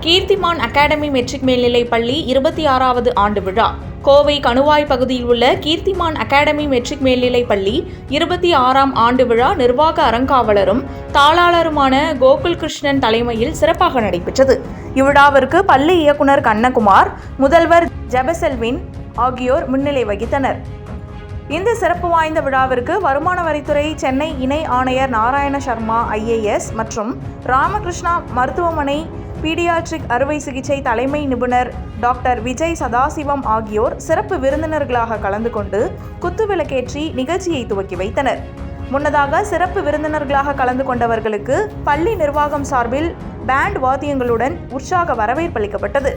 Keerthiman academy matric மேல்நிலைப் பள்ளி 26வது ஆண்டு விழா. கோவை கணுவாய் பகுதியில் உள்ள கீர்த்திமான் அகாடமி மெட்ரிக் மேல்நிலைப் பள்ளி 26ஆம் ஆண்டு விழா நிர்வாக அறங்காவலரும் தாளாளருமான கோகுல் கிருஷ்ணன் தலைமையில் சிறப்பாக நடைபெற்றது. இவ்விழாவிற்கு பள்ளி இயக்குனர் கண்ணகுமார், முதல்வர் ஜெபசெல்வின் ஆகியோர் முன்னிலை வகித்தனர். இந்த சிறப்பு வாய்ந்த விழாவிற்கு வருமான வரித்துறை சென்னை இணை ஆணையர் நாராயண சர்மா IAS மற்றும் ராமகிருஷ்ணா மருத்துவமனை பீடியாட்ரிக் அறுவை சிகிச்சை தலைமை நிபுணர் டாக்டர் விஜய் சதாசிவம் ஆகியோர் சிறப்பு விருந்தினர்களாக கலந்து கொண்டு குத்துவிளக்கேற்றி நிகழ்ச்சியை துவக்கி வைத்தனர். முன்னதாக சிறப்பு விருந்தினர்களாக கலந்து கொண்டவர்களுக்கு பள்ளி நிர்வாகம் சார்பில் பேண்ட் வாத்தியங்களுடன் உற்சாக வரவேற்பளிக்கப்பட்டது.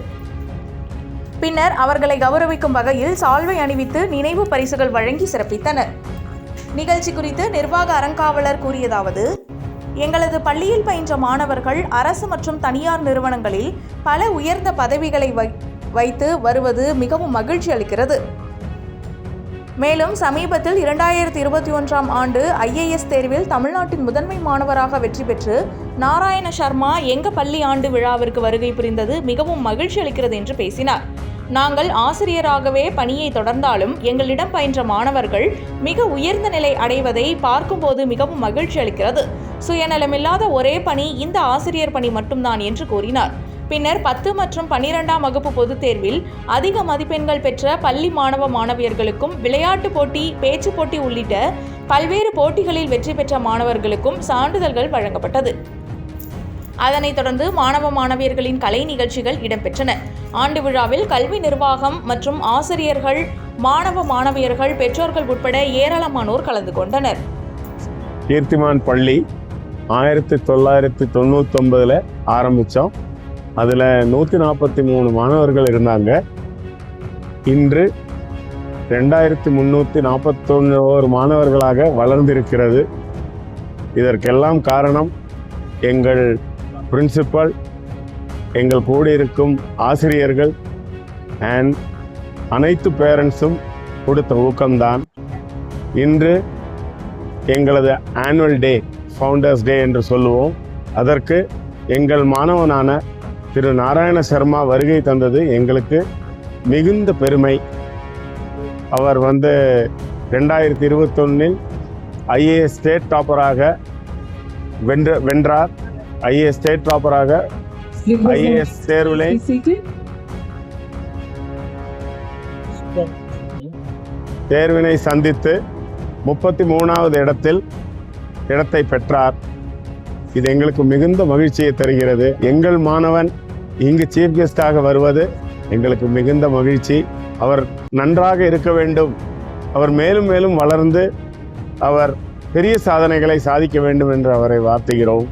பின்னர் அவர்களை கௌரவிக்கும் வகையில் சால்வை அணிவித்து நினைவு பரிசுகள் வழங்கி சிறப்பித்தனர். நிகழ்ச்சி குறித்து நிர்வாக அறங்காவலர் கூறியதாவது: எங்களது பள்ளியில் பயின்ற மாணவர்கள் அரசு மற்றும் தனியார் நிறுவனங்களில் பல உயர்ந்த பதவிகளை வைத்து வருவது மிகவும் மகிழ்ச்சி அளிக்கிறது. மேலும் சமீபத்தில் 2021ஆம் ஆண்டு IAS தேர்வில் தமிழ்நாட்டின் முதன்மை மாணவராக வெற்றி பெற்று நாராயண சர்மா எங்க பள்ளி ஆண்டு விழாவிற்கு வருகை புரிந்தது மிகவும் மகிழ்ச்சி அளிக்கிறது என்று பேசினார். நாங்கள் ஆசிரியராகவே பணியை தொடர்ந்தாலும் எங்களிடம் பயின்ற மாணவர்கள் மிக உயர்ந்த நிலை அடைவதை பார்க்கும்போது மிகவும் மகிழ்ச்சி அளிக்கிறது. சுயநலமில்லாத ஒரே பணி இந்த ஆசிரியர் பணி மட்டும்தான் என்று கூறினார். பின்னர் 10 மற்றும் 12ஆம் வகுப்பு பொதுத் தேர்வில் அதிக மதிப்பெண்கள் பெற்ற பள்ளி மாணவ மாணவியர்களுக்கும் விளையாட்டு போட்டி, பேச்சு போட்டி உள்ளிட்ட பல்வேறு போட்டிகளில் வெற்றி பெற்ற மாணவர்களுக்கும் சான்றிதழ்கள் வழங்கப்பட்டது. அதனைத் தொடர்ந்து மாணவ மாணவியர்களின் கலை நிகழ்ச்சிகள் இடம்பெற்றன. ஆண்டு விழாவில் கல்வி நிர்வாகம் மற்றும் ஆசிரியர்கள், மாணவ மாணவியர்கள், பெற்றோர்கள் உட்பட ஏராளமானோர் கலந்து கொண்டனர். கீர்த்திமான் பள்ளி 1999 ஆரம்பித்தோம். அதில் 143 மாணவர்கள் இருந்தாங்க. இன்று 2341 மாணவர்களாக வளர்ந்திருக்கிறது. இதற்கெல்லாம் காரணம் எங்கள் பிரின்சிபல், எங்கள் கூட இருக்கும் ஆசிரியர்கள் அண்ட் அனைத்து பேரண்ட்ஸும் கொடுத்த ஊக்கம்தான். இன்று எங்களது ஆனுவல் டே, ஃபவுண்டர்ஸ் டே என்று சொல்லுவோம். அதற்கு எங்கள் மாணவனான திரு நாராயண சர்மா வருகை தந்தது எங்களுக்கு மிகுந்த பெருமை. அவர் 2021 IAS ஸ்டேட் டாப்பராக வென்றார். IAS ஸ்டேட் டாப்பராக IAS தேர்வினை சந்தித்து 33வது இடத்தை பெற்றார். இது எங்களுக்கு மிகுந்த மகிழ்ச்சியை தருகிறது. எங்கள் மாணவன் இங்கு சீஃப் கெஸ்டாக வருவது எங்களுக்கு மிகுந்த மகிழ்ச்சி. அவர் நன்றாக இருக்க வேண்டும், அவர் மேலும் மேலும் வளர்ந்து அவர் பெரிய சாதனைகளை சாதிக்க வேண்டும் என்று அவரை வாழ்த்துகிறோம்.